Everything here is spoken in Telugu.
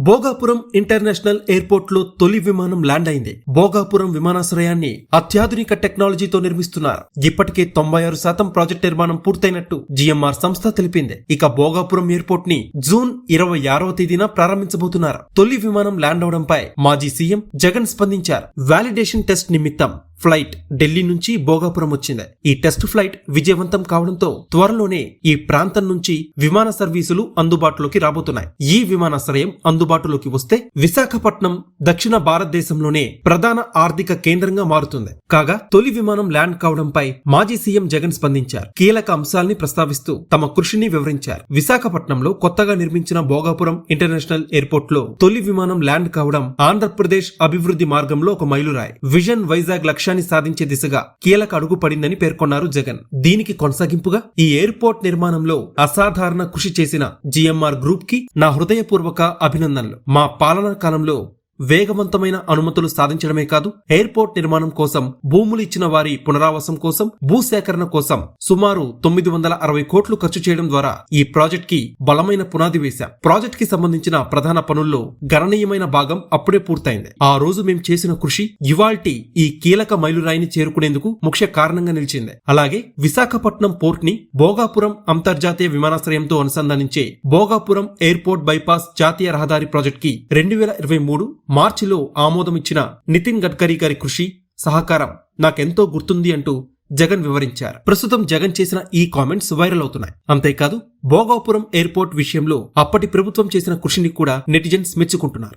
భోగాపురం ఇంటర్నేషనల్ ఎయిర్పోర్ట్ లో తొలి విమానం ల్యాండ్ అయింది. భోగాపురం విమానాశ్రయాన్ని అత్యాధునిక టెక్నాలజీతో నిర్మిస్తున్నారు. ఇప్పటికే 96% ప్రాజెక్ట్ నిర్మాణం పూర్తయినట్టు జిఎంఆర్ సంస్థ తెలిపింది. ఇక భోగాపురం ఎయిర్పోర్ట్ ని జూన్ 26వ తేదీన ప్రారంభించబోతున్నారు. తొలి విమానం ల్యాండ్ అవడంపై మాజీ సీఎం జగన్ స్పందించారు. వాలిడేషన్ టెస్ట్ నిమిత్తం ఫ్లైట్ ఢిల్లీ నుంచి భోగాపురం వచ్చింది. ఈ టెస్ట్ ఫ్లైట్ విజయవంతం కావడంతో త్వరలోనే ఈ ప్రాంతం నుంచి విమాన సర్వీసులు అందుబాటులోకి రాబోతున్నాయి. ఈ విమానాశ్రయం అందుబాటులోకి వస్తే విశాఖపట్నం దక్షిణ భారతదేశంలోనే ప్రధాన ఆర్థిక కేంద్రంగా మారుతుంది. కాగా తొలి విమానం ల్యాండ్ కావడంపై మాజీ సీఎం జగన్ స్పందించారు. కీలక అంశాల్ని ప్రస్తావిస్తూ తమ కృషిని వివరించారు. విశాఖపట్నంలో కొత్తగా నిర్మించిన భోగాపురం ఇంటర్నేషనల్ ఎయిర్పోర్ట్ లో తొలి విమానం ల్యాండ్ కావడం ఆంధ్రప్రదేశ్ అభివృద్ధి మార్గంలో ఒక మైలురాయి. విజన్ వైజాగ్ లక్ష్యాన్ని సాధించే దిశగా కీలక అడుగు పడిందని పేర్కొన్నారు జగన్. దీనికి కొనసాగింపుగా ఈ ఎయిర్పోర్ట్ నిర్మాణంలో అసాధారణ కృషి చేసిన జిఎంఆర్ గ్రూప్ కి నా హృదయపూర్వక అభినందనలు. మా పాలనా కాలంలో వేగవంతమైన అనుమతులు సాధించడమే కాదు, ఎయిర్పోర్ట్ నిర్మాణం కోసం భూములు ఇచ్చిన వారి పునరావాసం కోసం, భూసేకరణ కోసం సుమారు 960 కోట్లు ఖర్చు చేయడం ద్వారా ఈ ప్రాజెక్ట్ కి బలమైన పునాది వేశాం. ప్రాజెక్ట్ కి సంబంధించిన ప్రధాన పనుల్లో గణనీయమైన భాగం అప్పుడే పూర్తయింది. ఆ రోజు మేం చేసిన కృషి ఇవాల్టి ఈ కీలక మైలురాయిని చేరుకునేందుకు ముఖ్య కారణంగా నిలిచింది. అలాగే విశాఖపట్నం పోర్ట్ ని భోగాపురం అంతర్జాతీయ విమానాశ్రయంతో అనుసంధానించే భోగాపురం ఎయిర్పోర్ట్ బైపాస్ జాతీయ రహదారి ప్రాజెక్ట్ కి 2023 మార్చిలో ఆమోదం ఇచ్చిన నితిన్ గడ్కరీ గారి కృషి, సహకారం నాకెంతో గుర్తుంది అంటూ జగన్ వివరించారు. ప్రస్తుతం జగన్ చేసిన ఈ కామెంట్స్ వైరల్ అవుతున్నాయి. అంతేకాదు భోగాపురం ఎయిర్పోర్ట్ విషయంలో అప్పటి ప్రభుత్వం చేసిన కృషిని కూడా నెటిజన్స్ మెచ్చుకుంటున్నారు.